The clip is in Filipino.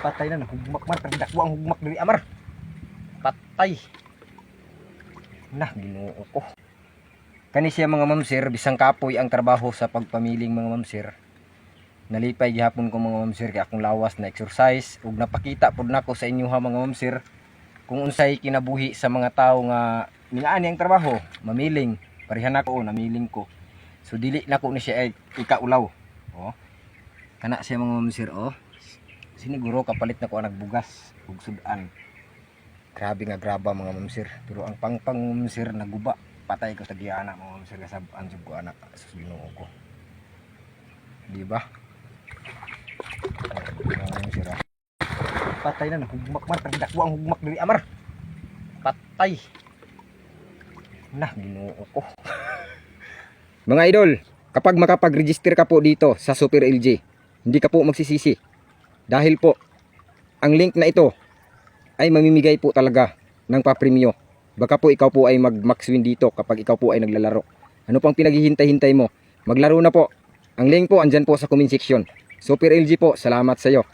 Patay na, hugmak man, pagdakwa ang hugmak diri amar. Patay. Nah, Ginoo ko. Kani siya mga mamsir, bisang kapoy ang trabaho sa pagpamiling mga mamsir. Nalipay gihapon ko mga mamsir kay akong lawas na exercise ug napakita pud nako sa inyo ha mga mamsir kung unsay kinabuhi sa mga tawo nga nilaani ang trabaho, mamiling. Pareha nako namiling ko. So dili nako ni siya ay ikaulaw. Oh. Kana siya mga mamsir oh. Siniguro kapalit nako ang nagbugas ug sudan. Grabe nga graba mga mamsir. Pero ang pangpang mamsir naguba. Patay ko sa giana mga mamsir kasab-an jud ko anak sa Ginoo ko. Di ba? Patay na, hugmak man, pagdakwa ang hugmak diri amar. Patay. Nah, Ginoo ko. Mga idol, kapag makapag-register ka po dito sa Super LG, hindi ka po magsisisi. Dahil po, ang link na ito ay mamimigay po talaga ng papremyo. Baka po ikaw po ay mag-max win dito kapag ikaw po ay naglalaro. Ano pang pinaghihintay-hintay mo? Maglaro na po. Ang link po andyan po sa comment section. Super LG po, salamat sa iyo.